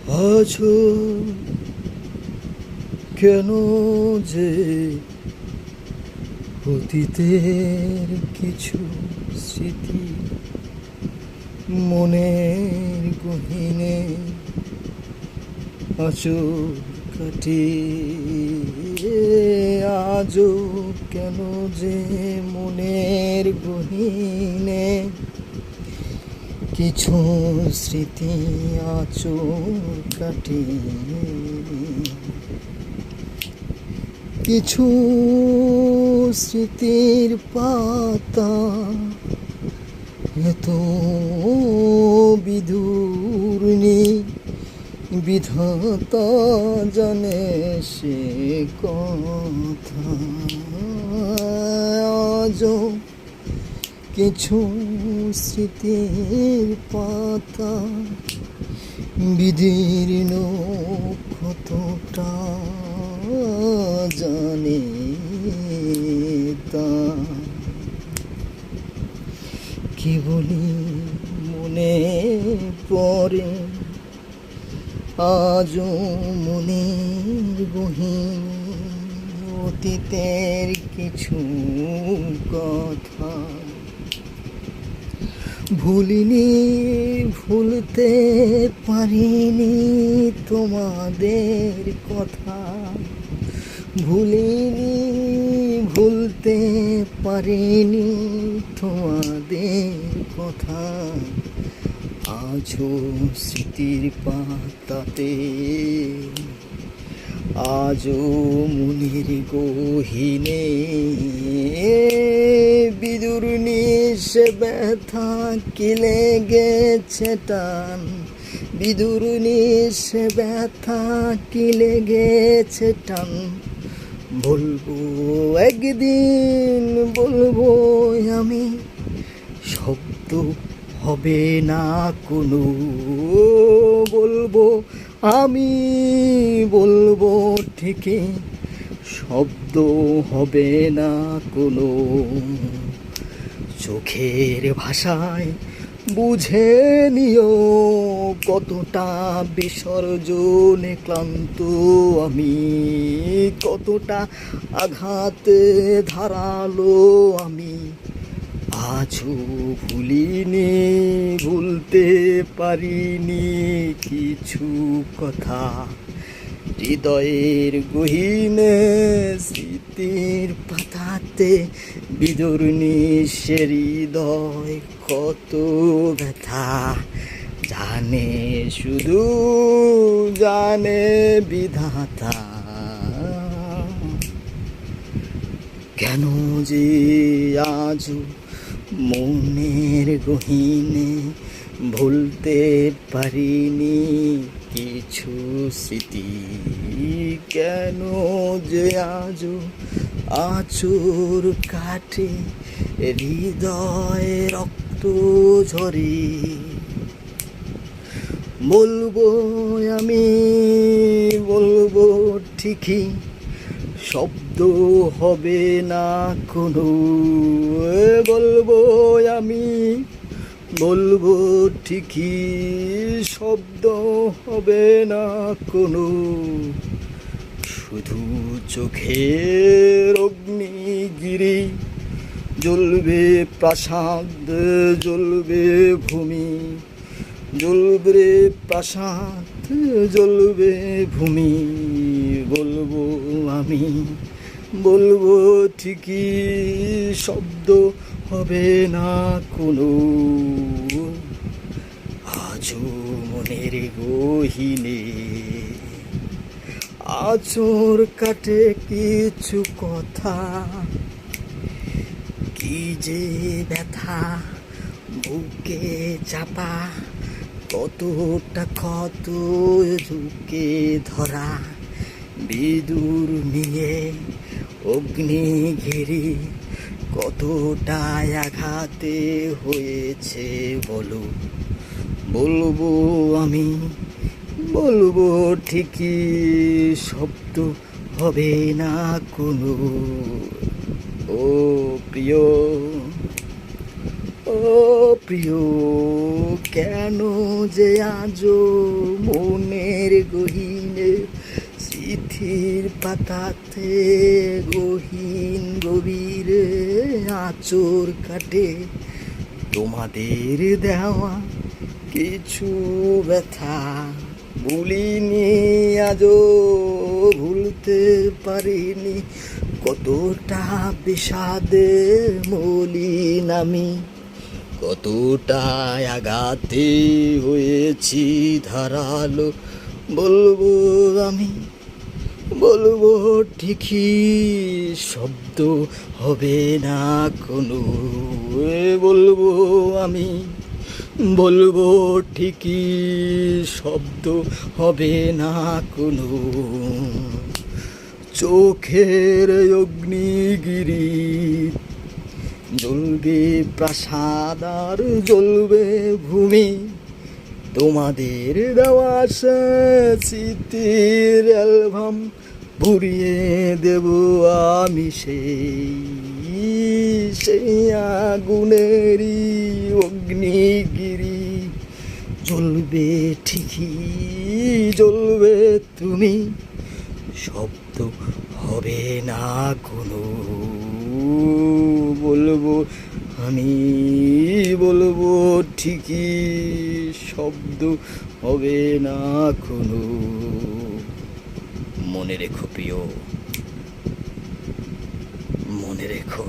আছো কেন যে অতীতের কিছু স্মৃতি মনের গহীনে আছো কাটিয়ে আজও কেন যে মনের গহীনে কিছু স্মৃতি আছো কাটিয়ে কিছু স্মৃতির পাতা এত বিদূরনি বিধাতা জানে সে কথা আজও কিছু স্মৃতির পাতা বিদীর্ণ কতটা জানে তা কি বলি মনে পড়ে আজও মনের গহীন অতীতের কিছু কথা ভুলিনি ভুলতে পারিনি তোমাদের কথা ভুলিনি ভুলতে পারিনি তোমাদের কথা আজও স্মৃতির পাতাতে আজও মনের গহীনে বিদুর নিশে ব্যথা কি লেগেছে টান বিদুর নিশে ব্যথা কি লেগেছে টান বলবো একদিন বলবো আমি শব্দ হবে না কোনো বলবো আমি বলবো ঠিকই শব্দ হবে না কোনো চোখের ভাষায় বুঝে নিও কতটা বিসর্জনে ক্লান্ত আমি কতটা আঘাতে ধারালো আমি আজও ভুলিনি ভুলতে পারিনি কিছু কথা হৃদয়ের গহীনে স্মৃতির পাতাতে বিদুর নিশে হৃদয় কত ব্যথা জানে শুধু জানে বিধাতা কেন যে আজও মনের গহীনে ভুলতে পারিনি কিছু স্মৃতি কেন যে আজও আঁচড় কাটে হৃদয়ে রক্ত ঝরে বলবো আমি বলবো ঠিকই শব্দ হবে না কোনো বলবো আমি বলবো ঠিকই শব্দ হবে না কোনো শুধু চোখের অগ্নিগিরি জ্বলবে প্রাসাদ জ্বলবে ভূমি জ্বলবে প্রাসাদ জ্বলবে ভূমি বলবো আমি বলবো ঠিকই শব্দ হবে না কোনো আজও মনের গহীনে আঁচড় কাটে কিছু কথা কি যে ব্যথা বুকে চাপা কতটা ক্ষত ঝুঁকে ধরা বিদুর নিয়ে অগ্নি ঘিরি কতটা আঘাতে হয়েছে বলো বলবো আমি বলবো ঠিকই শব্দ হবে না কোনো ও প্রিয় ও প্রিয়, কেন যে আজও মনের গহীনে চিঠির পাতাতে গহীন গভীরে আঁচড় কাটে তোমাদের দেওয়া কিছু ব্যথা ভুলিনি আজও, ভুলতে পারিনি কতটা বিষাদে মলিন আমি, কতটা আঘাতে হয়েছি ধারালো। বলবো আমি, বলবো ঠিকই, শব্দ হবে না কোনো। বলবো আমি, বলবো ঠিকই, শব্দ হবে না কোনো। চোখের অগ্নিগিরি জ্বলবে প্রাসাদ আর জ্বলবে ভূমি, তোমাদের দেওয়া সে স্মৃতির অ্যালবাম ভরিয়ে দেব আমি সেই আগুনেরই অগ্নিগিরি। জ্বলবে ঠিকই, জ্বলবে তুমি, শব্দ হবে না কোনো। বলবো আমি, বলবো ঠিকই, শব্দ হবে না কোনো। মনে রেখো প্রিয়, মনে রেখো।